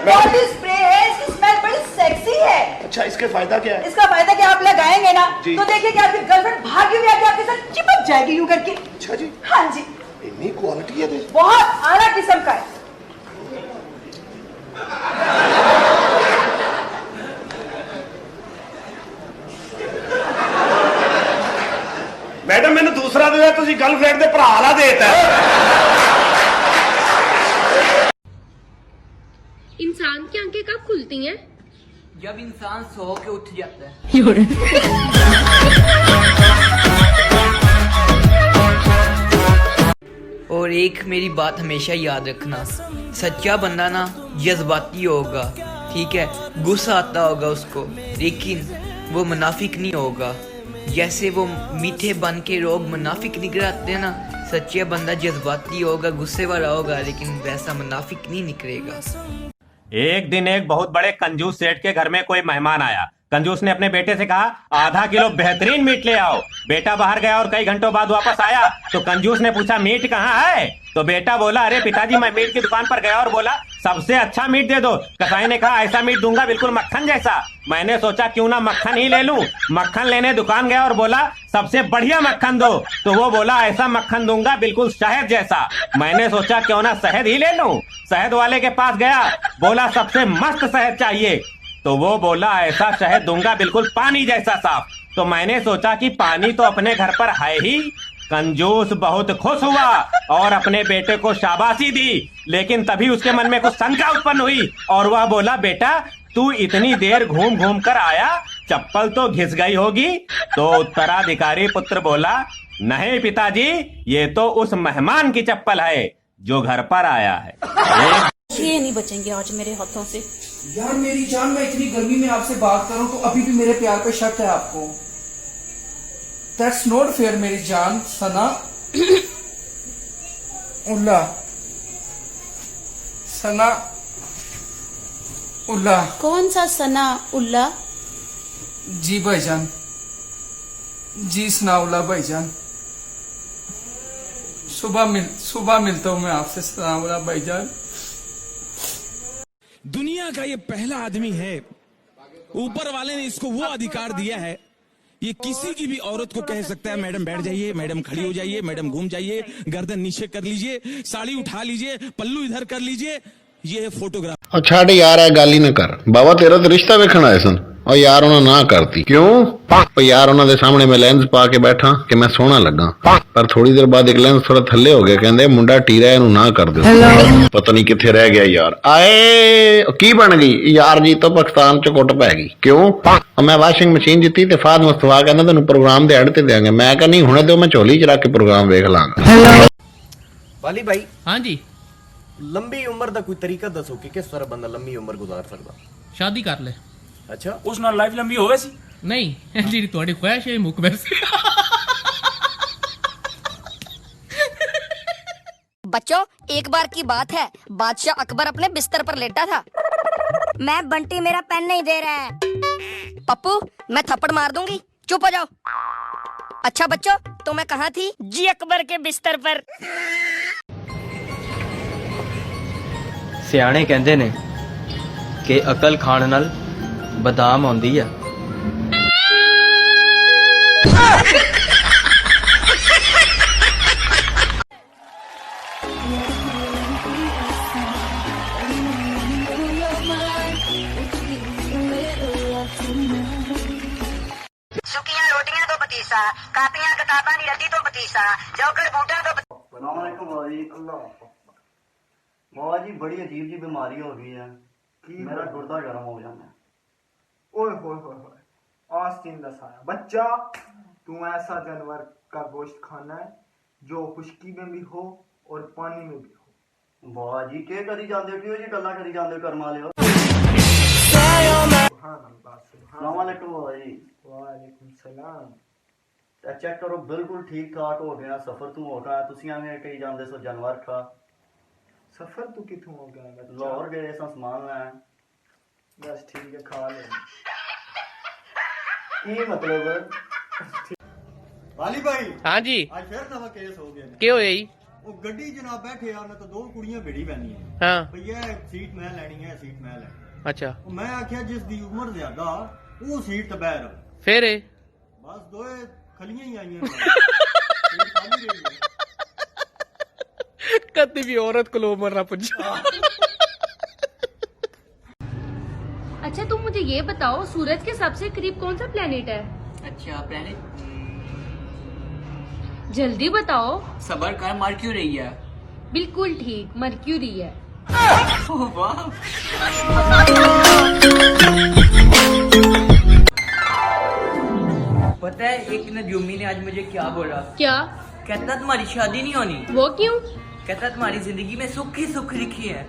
Body spray है, इसकी smell बड़ी सेक्सी है। अच्छा, इसके फायदा क्या है? इसका फायदा क्या, आप लगाएंगे ना जी। तो देखिए कि आपकी गर्लफ्रेंड भागी हुई आके आपके साथ चिपक जाएगी यूं करके। अच्छा जी, हाँ जी, इतनी क्वालिटी है तो। बहुत आला किस्म का है। मैडम मैंने दूसरा दिया, तुझी गर्लफ्रेंड दे भरा वाला देता है। इंसान की आंखें कब खुलती हैं? जब इंसान सो के उठ जाता है। और एक मेरी बात हमेशा याद रखना, सच्चा बंदा ना जज्बाती होगा, ठीक है, गुस्सा आता होगा उसको, लेकिन वो मुनाफिक नहीं होगा। जैसे वो मीठे बन के लोग मुनाफिक निकल आते हैं ना, सच्चा बंदा जज्बाती होगा, गुस्से वाला होगा, लेकिन वैसा मुनाफिक नहीं निकलेगा। एक दिन एक बहुत बड़े कंजूस सेठ के घर में कोई मेहमान आया। कंजूस ने अपने बेटे से कहा, आधा किलो बेहतरीन मीट ले आओ। बेटा बाहर गया और कई घंटों बाद वापस आया तो कंजूस ने पूछा, मीट कहाँ है? तो बेटा बोला, अरे पिताजी मैं मीट की दुकान पर गया और बोला सबसे अच्छा मीट दे दो। कसाई ने कहा, ऐसा मीट दूंगा बिल्कुल मक्खन जैसा। मैंने सोचा क्यों ना मक्खन ही ले लूं। मक्खन लेने दुकान गया और बोला सबसे बढ़िया मक्खन दो। तो वो बोला, ऐसा मक्खन दूंगा बिल्कुल शहद जैसा। मैंने सोचा क्यों ना शहद ही ले लूं। शहद वाले के पास गया, बोला सबसे मस्त शहद चाहिए। तो वो बोला, ऐसा शहद दूंगा बिल्कुल पानी जैसा साफ। तो मैंने सोचा कि पानी तो अपने घर पर है ही। कंजूस बहुत खुश हुआ और अपने बेटे को शाबाशी दी, लेकिन तभी उसके मन में कुछ शंका उत्पन्न हुई और वह बोला, बेटा तू इतनी देर घूम घूम कर आया, चप्पल तो घिस गई होगी। तो उत्तराधिकारी पुत्र बोला, नहीं पिताजी, ये तो उस मेहमान की चप्पल है जो घर पर आया है। ये नहीं बचेंगे आज मेरे हाथों से। यार मेरी जान, मैं इतनी गर्मी में आपसे बात करूं तो अभी भी मेरे प्यार पे शक है आपको। दैट्स नॉट फेयर मेरी जान। सना उल्ला, सना उल्ला। कौन सा सना उल्ला? जी भाईजान, जी सनाउल्ला भाईजान। सुबह मिलता हूँ मैं आपसे सनाउल्ला भाईजान। दुनिया का ये पहला आदमी है, ऊपर वाले ने इसको वो अधिकार दिया है, ये किसी की भी औरत को कह सकता है, मैडम बैठ जाइए, मैडम खड़ी हो जाइए, मैडम घूम जाइए, गर्दन नीचे कर लीजिए, साड़ी उठा लीजिए, पल्लू इधर कर लीजिए। ये है फोटोग्राफ। और छाड़ यार, है गाली न कर। बाबा तेरा तो रिश्ता वेखण आए सन और यार उन्हें ना करती क्यों? यार उन्होंने सामने मैं लेंस पा के बैठा कि मैं सोहना लगा, पर थोड़ी देर बाद एक लेंस थोड़ा थल्ले हो गया, कहंदे मुंडा टीरा है, ना कर दो। पता नहीं किथे रह गया यार। आए की बन गई यार जी, तो पाकिस्तान च कुट पै गई क्यों? मैं वाशिंग मशीन जीती ते फाद मुस्तफा कहंदा तेन प्रोग्राम दे एड ते देंगे। मैं कहा नहीं हुणे दो, मैं झोली च रख के प्रोग्राम वेख लांगा। वाली भाई, हाँ जी, लंबी उम्र का कोई तरीका दसो कि किस तरह बंदा लंबी उम्र गुजार सकता? शादी कर ले। अच्छा, उस नाल लाइफ लंबी होवे सी? नहीं जी, थोड़ी ख्वाहिश है मुक वैसे। बच्चों, एक बार की बात है, बादशाह अकबर अपने बिस्तर पर लेटा था। मैं बंटी मेरा पेन नहीं दे रहा है। पप्पू मैं थप्पड़ मार दूंगी, चुप हो जाओ। अच्छा बच्चों, तो मैं कहाँ थी? जी अकबर के बिस्तर पर। सियाने कहते ने कि अकल खाण नाल बदाम आउंदी है। सुखियां रोटियां तो पतीसा, कापियां किताबां नहीं रखी तो पतीसा, जोकर बूटा तो मौला जी बड़ी अजीब जी बीमारी हो गई है, मेरा गुर्दा गर्म हो जाना है। ओए होए होए होए, आस्तीन दसाया बच्चा, तू ऐसा जानवर का गोश्त खाना है जो खुश्की में भी हो और पानी में भी हो। वाह जी, के करी जांदे हो जी, गल्ला करी जांदे हो कर्म वाले हो। अस्सलाम वालेकुम मौला जी। वालेकुम सलाम। चेक करो, बिल्कुल ठीक ठाक हो गया। सफर तू हो गया, तुसी एवें कही जांदे सो जानवर खा। सफर तू किथों हो गया? लाहौर गए सा सामान लैन। बस ठीक है, खा ले। की मतलब? वाली भाई, हाँ जी, आज फिर नवा केस हो गया। क्या होया जी? ਉਹ ਗੱਡੀ ਜਨਾਬ ਬੈਠੇ ਆ ਉਹਨੇ ਤਾਂ ਦੋ ਕੁੜੀਆਂ ਭੇੜੀ ਪੈਣੀਆਂ हाँ ਭਈਆ ਸੀਟ ਮੈਂ ਲੈਣੀ ਹੈ ਸੀਟ ਮੈਂ ਲੈਣੀ अच्छा ਉਹ ਮੈਂ ਆਖਿਆ ਜਿਸ ਦੀ ਉਮਰ ਜ਼ਿਆਦਾ ਉਹ ਸੀਟ ਤੇ ਬਹਿ ਰਹੇ फिर ਬਸ ਦੋਏ ਖਲੀਆਂ ਹੀ ਆਈਆਂ ਸੀਟ ਖਾਲੀ ਰਹੀ ਹੈ कभी भी औरत को लो मरना पूछा। अच्छा तुम मुझे ये बताओ सूरज के सबसे करीब कौन सा प्लेनेट है? अच्छा प्लेनेट जल्दी बताओ। सबर कर मर्क्यूरी है। बिल्कुल ठीक, मर्क्यूरी है। वाह पता है एक नजूमी ने आज मुझे क्या बोला? क्या? कहता तुम्हारी शादी नहीं होनी। वो क्यों? कहता तुम्हारी जिंदगी में सुख ही सुख लिखी है।